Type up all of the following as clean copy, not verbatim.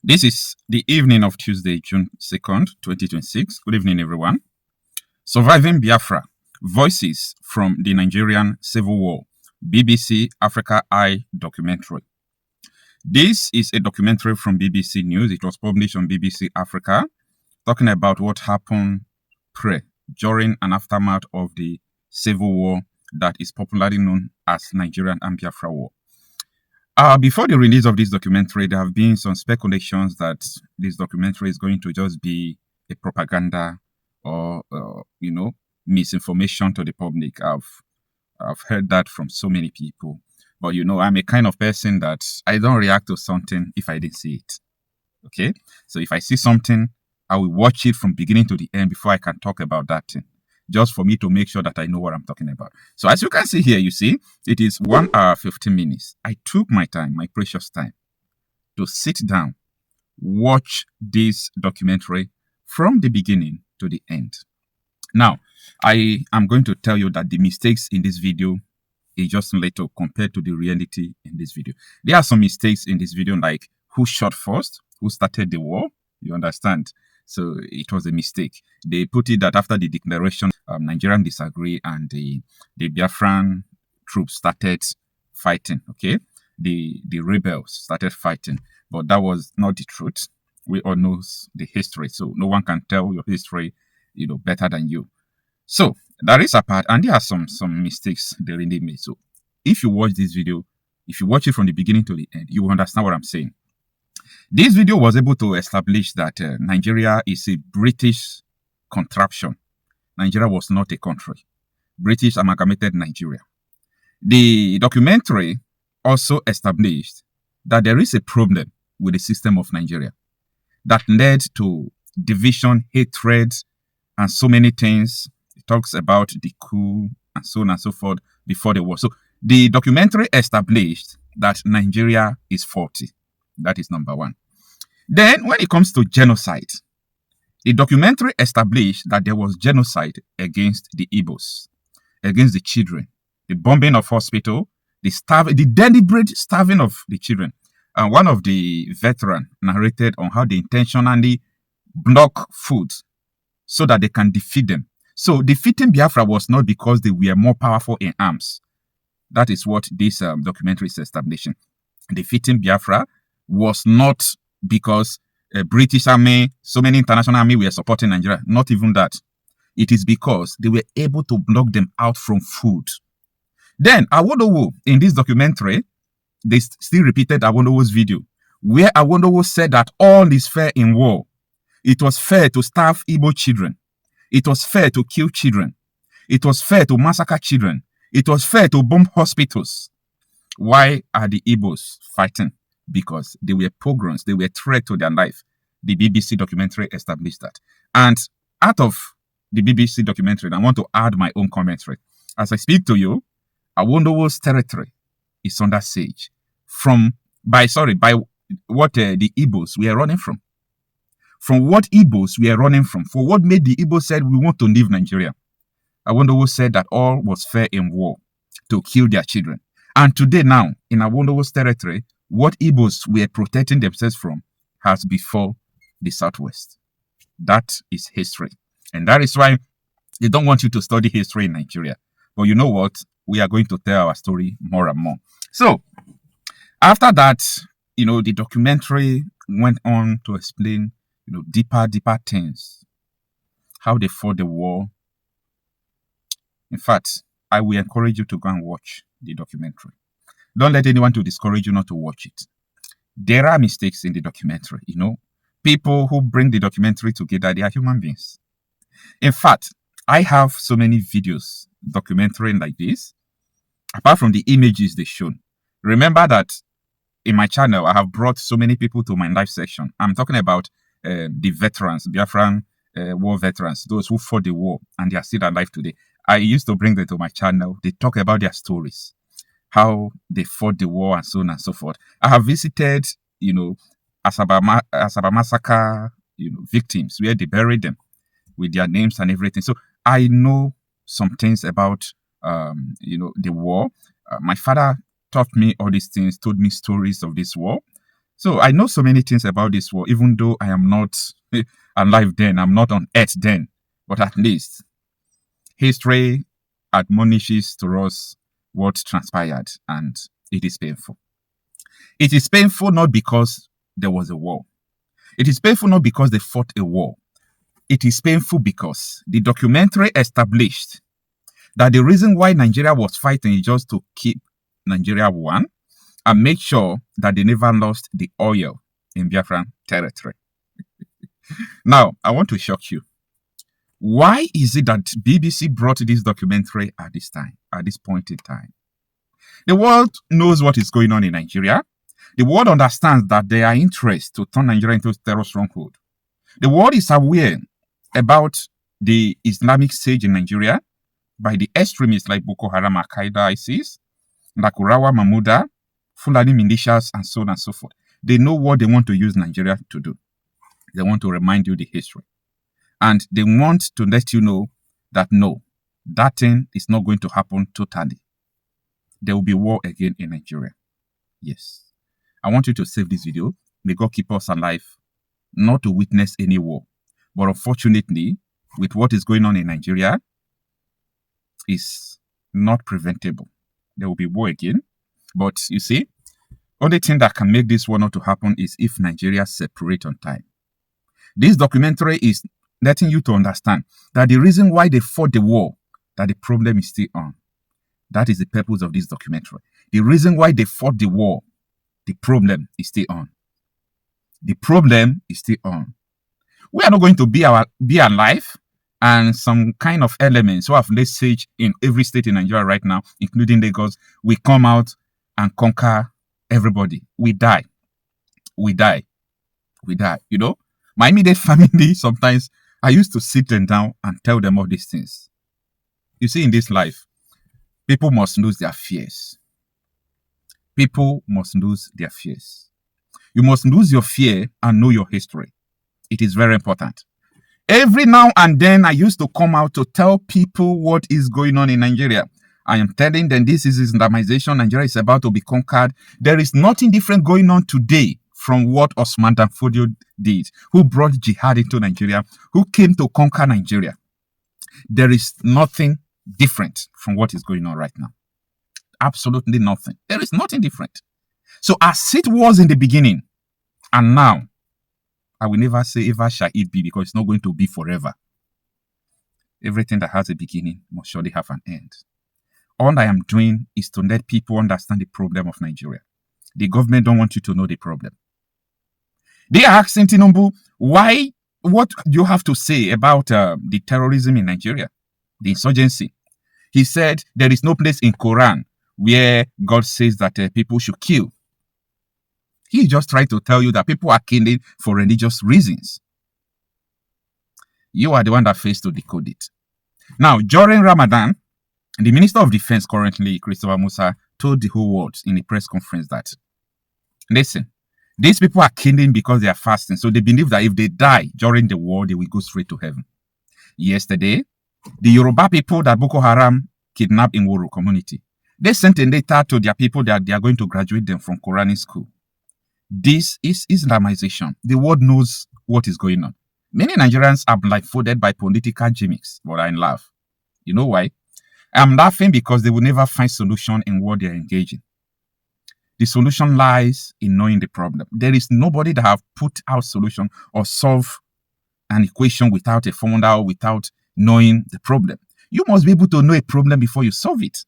This is the evening of Tuesday, June 2nd, 2026. Good evening, everyone. Surviving Biafra, Voices from the Nigerian Civil War, BBC Africa Eye documentary. This is a documentary from BBC News. It was published on BBC Africa, talking about what happened during and aftermath of the Civil War that is popularly known as Nigerian and Biafra War. Before the release of this documentary, there have been some speculations that this documentary is going to just be a propaganda or, misinformation to the public. I've heard that from so many people. But, I'm a kind of person that I don't react to something if I didn't see it. Okay? So if I see something, I will watch it from beginning to the end before I can talk about that thing, just for me to make sure that I know what I'm talking about. So as you can see here, you see, it is 1 hour, 15 minutes. I took my time, my precious time, to sit down, watch this documentary from the beginning to the end. Now, I am going to tell you that the mistakes in this video is just little compared to the reality in this video. There are some mistakes in this video, like who shot first, who started the war, you understand? So it was a mistake. They put it that after the declaration, Nigerians disagree and the Biafran troops started fighting, okay? The rebels started fighting, but that was not the truth. We all know the history, so no one can tell your history, better than you. So that is a part, and there are some mistakes they really made. So if you watch this video, if you watch it from the beginning to the end, you will understand what I'm saying. This video was able to establish that Nigeria is a British contraption. Nigeria was not a country. British amalgamated Nigeria. The documentary also established that there is a problem with the system of Nigeria that led to division, hatred, and so many things. It talks about the coup and so on and so forth before the war. So the documentary established that Nigeria is faulty. That is number one. Then, when it comes to genocide, the documentary established that there was genocide against the Igbos, against the children, the bombing of hospital, the deliberate starving of the children. And one of the veterans narrated on how they intentionally block food so that they can defeat them. So defeating Biafra was not because they were more powerful in arms. That is what this documentary is establishing. Defeating Biafra was not because a British army, so many international army were supporting Nigeria. Not even that. It is because they were able to block them out from food. Then Awolowo, in this documentary, they still repeated Awolowo's video, where Awolowo said that all is fair in war. It was fair to starve Igbo children. It was fair to kill children. It was fair to massacre children. It was fair to bomb hospitals. Why are the Igbos fighting? Because they were pogroms, they were threat to their life. The BBC documentary established that. And out of the BBC documentary, I want to add my own commentary. As I speak to you, Awolowo's territory is under siege by what the Igbos were running from. From what Igbos were running from. For what made the Igbos said, we want to leave Nigeria. Awolowo said that all was fair in war, to kill their children. And today now, in Awolowo's territory, what Igbos were protecting themselves from has before the Southwest. That is history. And that is why they don't want you to study history in Nigeria. But you know what? We are going to tell our story more and more. So, after that, the documentary went on to explain, deeper things. How they fought the war. In fact, I will encourage you to go and watch the documentary. Don't let anyone to discourage you not to watch it. There are mistakes in the documentary, People who bring the documentary together, they are human beings. In fact, I have so many videos documenting like this, apart from the images they shown. Remember that in my channel, I have brought so many people to my live section. I'm talking about the veterans, Biafran war veterans, those who fought the war and they are still alive today. I used to bring them to my channel. They talk about their stories, how they fought the war and so on and so forth. I have visited, Asaba massacre, victims where they buried them with their names and everything. So I know some things about, the war. My father taught me all these things, told me stories of this war. So I know so many things about this war, even though I am not alive then, I'm not on earth then. But at least history admonishes to us what transpired, and it is painful. It is painful not because there was a war. It is painful not because they fought a war. It is painful because the documentary established that the reason why Nigeria was fighting is just to keep Nigeria one and make sure that they never lost the oil in Biafran territory. Now, I want to shock you. Why is it that BBC brought this documentary at this time, at this point in time? The world knows what is going on in Nigeria. The world understands that there are interests to turn Nigeria into a terror stronghold. The world is aware about the Islamic siege in Nigeria by the extremists like Boko Haram, Al-Qaeda, ISIS, Nakurawa, Mahmuda, Fulani militias, and so on and so forth. They know what they want to use Nigeria to do. They want to remind you the history. And they want to let you know that no, that thing is not going to happen totally. There will be war again in Nigeria. Yes. I want you to save this video. May God keep us alive, not to witness any war. But unfortunately, with what is going on in Nigeria, is not preventable. There will be war again. But you see, only thing that can make this war not to happen is if Nigeria separate on time. This documentary is letting you to understand that the reason why they fought the war, that the problem is still on. That is the purpose of this documentary. The reason why they fought the war, the problem is still on. The problem is still on. We are not going to be alive, and some kind of elements who have laid siege in every state in Nigeria right now, including Lagos, we come out and conquer everybody. We die. We die. We die. You know, my immediate family, sometimes I used to sit them down and tell them all these things. You see, in this life, people must lose their fears. People must lose their fears. You must lose your fear and know your history. It is very important. Every now and then, I used to come out to tell people what is going on in Nigeria. I am telling them this is Islamization. Nigeria is about to be conquered. There is nothing different going on today from what Osman Dan Fodio did, who brought jihad into Nigeria, who came to conquer Nigeria. There is nothing different from what is going on right now. Absolutely nothing. There is nothing different. So as it was in the beginning, and now, I will never say ever shall it be, because it's not going to be forever. Everything that has a beginning must surely have an end. All I am doing is to let people understand the problem of Nigeria. The government don't want you to know the problem. They are asking Tinubu, what do you have to say about the terrorism in Nigeria, the insurgency? He said there is no place in Quran where God says that people should kill. He just tried to tell you that people are killing for religious reasons. You are the one that fails to decode it. Now, during Ramadan, the Minister of Defense currently, Christopher Musa, told the whole world in a press conference that, listen, these people are killing because they are fasting. So they believe that if they die during the war, they will go straight to heaven. Yesterday, the Yoruba people that Boko Haram kidnapped in Woro community, they sent a letter to their people that they are going to graduate them from Quranic school. This is Islamization. The world knows what is going on. Many Nigerians are blindfolded by political gimmicks, but I laugh. You know why? I'm laughing because they will never find solution in what they are engaging. The solution lies in knowing the problem. There is nobody that have put out solution or solve an equation without a formula or without knowing the problem. You must be able to know a problem before you solve it.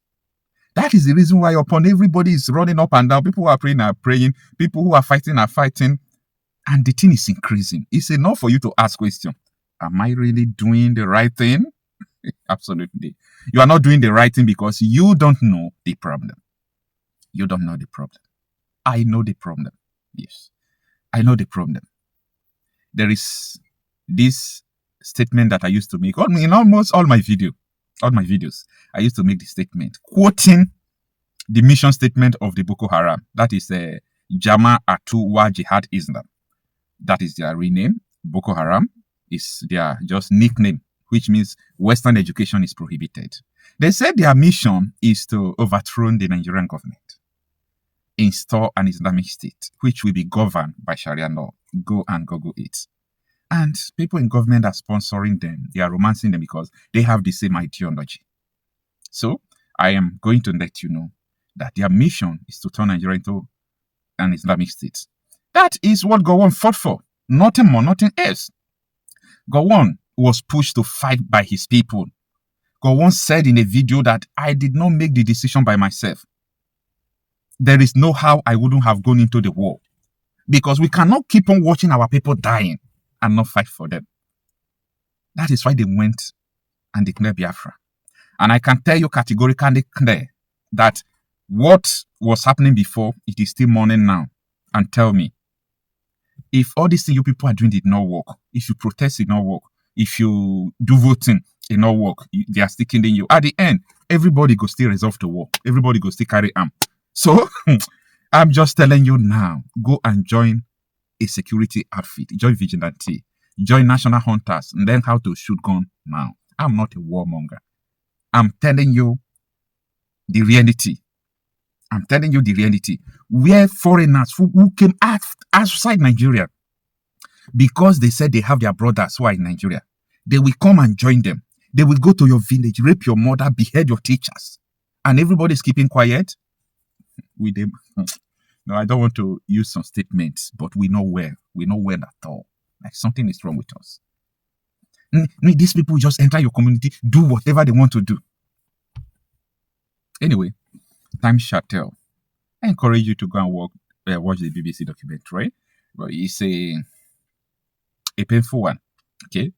That is the reason why upon everybody is running up and down. People who are praying. People who are fighting. And the thing is increasing. It's enough for you to ask question. Am I really doing the right thing? Absolutely. You are not doing the right thing because you don't know the problem. You don't know the problem. I know the problem. Yes. I know the problem. There is this statement that I used to make in almost all my videos. I used to make the statement quoting the mission statement of the Boko Haram. That is Jama Atu Wa Jihad Islam. That is their rename. Boko Haram is their just nickname, which means Western education is prohibited. They said their mission is to overthrow the Nigerian government. install an Islamic state, which will be governed by Sharia law. Go and Google it. And people in government are sponsoring them. They are romancing them because they have the same ideology. So I am going to let you know that their mission is to turn Nigeria into an Islamic state. That is what Gowon fought for. Nothing more, nothing else. Gowon was pushed to fight by his people. Gowon said in a video that I did not make the decision by myself. There is no how I wouldn't have gone into the war. Because we cannot keep on watching our people dying and not fight for them. That is why they went and declared Biafra. And I can tell you categorically clear that what was happening before, it is still morning now. And tell me, if all these things you people are doing did not work, if you protest, it not work, if you do voting, it not work, they are still killing you. At the end, everybody go still resolve the war. Everybody go still carry arm. So, I'm just telling you now, go and join a security outfit, join vigilante, join national hunters, and learn how to shoot gun now. I'm not a warmonger. I'm telling you the reality. I'm telling you the reality. Where foreigners who came outside Nigeria, because they said they have their brothers who are in Nigeria, they will come and join them. They will go to your village, rape your mother, behead your teachers, and everybody's keeping quiet. With them. No, I don't want to use some statements, but we know where. We know where at all. Like something is wrong with us. These people just enter your community, do whatever they want to do. Anyway, time shall tell. I encourage you to go and watch the BBC documentary. But it's a painful one. Okay?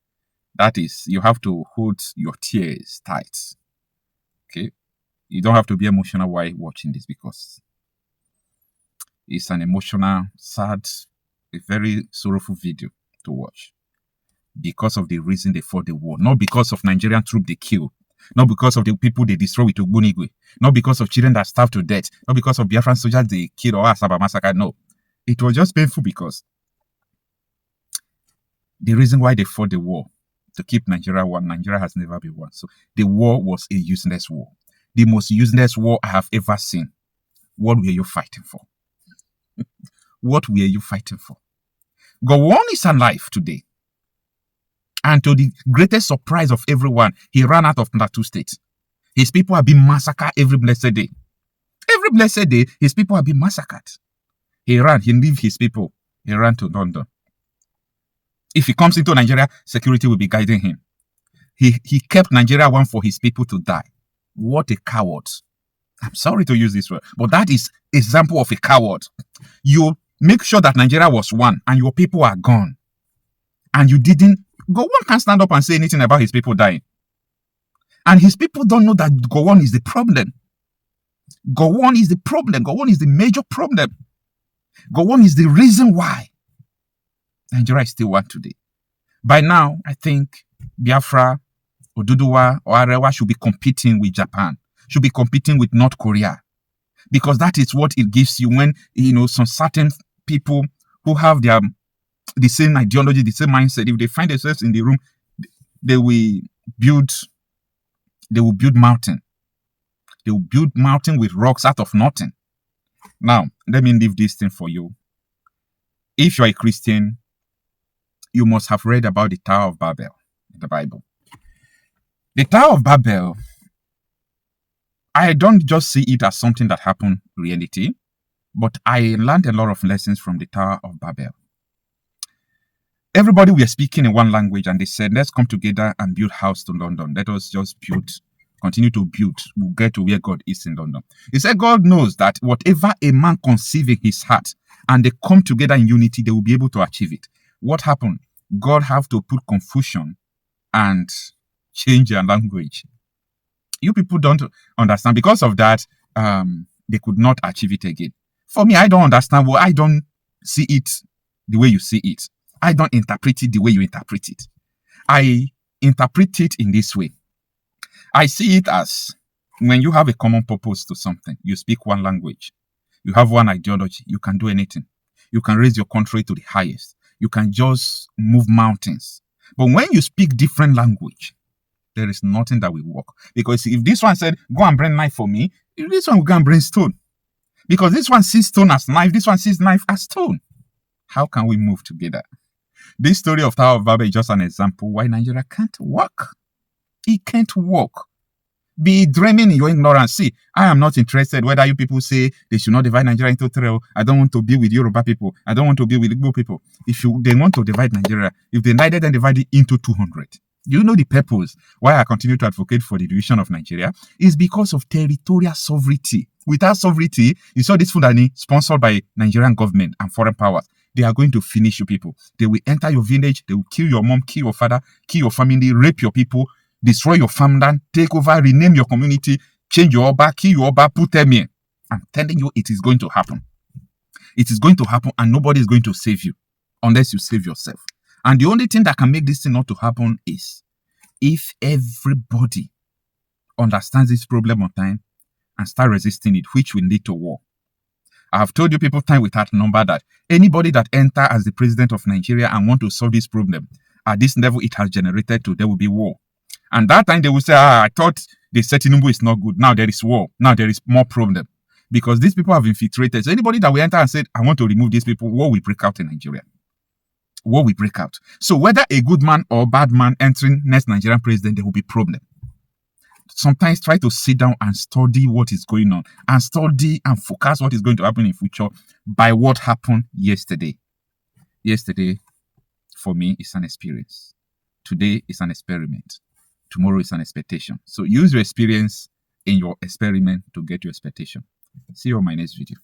That is, you have to hold your tears tight. Okay? You don't have to be emotional while watching this because it's an emotional, sad, a very sorrowful video to watch. Because of the reason they fought the war. Not because of Nigerian troops they killed. Not because of the people they destroyed with Ogbunigwe. Not because of children that starved to death. Not because of Biafran soldiers they killed or Asaba massacre. No. It was just painful because the reason why they fought the war, to keep Nigeria one, Nigeria has never been won. So the war was a useless war. The most useless war I have ever seen. What were you fighting for? What were you fighting for? Gowon is alive today. And to the greatest surprise of everyone, he ran out of Plateau State. His people have been massacred every blessed day. Every blessed day, his people have been massacred. He ran, he left his people. He ran to London. If he comes into Nigeria, security will be guiding him. He kept Nigeria one for his people to die. What a coward. I'm sorry to use this word, but that is example of a coward. You make sure that Nigeria was one and your people are gone. And you didn't. Gowon can't stand up and say anything about his people dying. And his people don't know that Gowon is the problem. Gowon is the problem. Gowon is the major problem. Gowon is the reason why Nigeria is still one today. By now, I think Biafra, Oduduwa, or Arewa should be competing with Japan, should be competing with North Korea. Because that is what it gives you when, some certain people who have the same ideology, the same mindset, if they find themselves in the room, they will build mountain. They will build mountain with rocks out of nothing. Now, let me leave this thing for you. If you're a Christian, you must have read about the Tower of Babel in the Bible. The Tower of Babel, I don't just see it as something that happened in reality, but I learned a lot of lessons from the Tower of Babel. Everybody were speaking in one language and they said, let's come together and build house to London. Let us just continue to build. We'll get to where God is in London. He said, God knows that whatever a man conceives in his heart and they come together in unity, they will be able to achieve it. What happened? God have to put confusion and change their language. You people don't understand. Because of that, they could not achieve it again. For me, I don't understand. Well, I don't see it the way you see it. I don't interpret it the way you interpret it. I interpret it in this way. I see it as when you have a common purpose to something, you speak one language, you have one ideology, you can do anything. You can raise your country to the highest. You can just move mountains. But when you speak different language, there is nothing that will work. Because if this one said, go and bring knife for me, if this one will go and bring stone. Because this one sees stone as knife, this one sees knife as stone. How can we move together? This story of Tower of Babel is just an example why Nigeria can't work. It can't work. Be dreaming in your ignorance. See, I am not interested whether you people say they should not divide Nigeria into three. I don't want to be with Yoruba people. I don't want to be with Igbo people. If they want to divide Nigeria, if they neither then divide it into 200. Do you know the purpose why I continue to advocate for the division of Nigeria? Is because of territorial sovereignty. Without sovereignty, you saw this Fulani sponsored by Nigerian government and foreign powers. They are going to finish you people. They will enter your village. They will kill your mom, kill your father, kill your family, rape your people, destroy your farmland, take over, rename your community, change your Oba, kill your Oba, put them here. I'm telling you, it is going to happen. It is going to happen and nobody is going to save you unless you save yourself. And the only thing that can make this thing not to happen is if everybody understands this problem on time and start resisting it, which will lead to war. I have told you people time without number that anybody that enter as the president of Nigeria and want to solve this problem, at this level it has generated to, there will be war. And that time they will say, I thought the Tinubu is not good. Now there is war. Now there is more problem. Because these people have infiltrated. So anybody that will enter and say, I want to remove these people, war will break out in Nigeria. War will break out. So whether a good man or bad man entering next Nigerian president, there will be problem. Sometimes try to sit down and study what is going on and study and focus what is going to happen in future by what happened yesterday. Yesterday, for me, is an experience. Today is an experiment. Tomorrow is an expectation. So use your experience in your experiment to get your expectation. See you on my next video.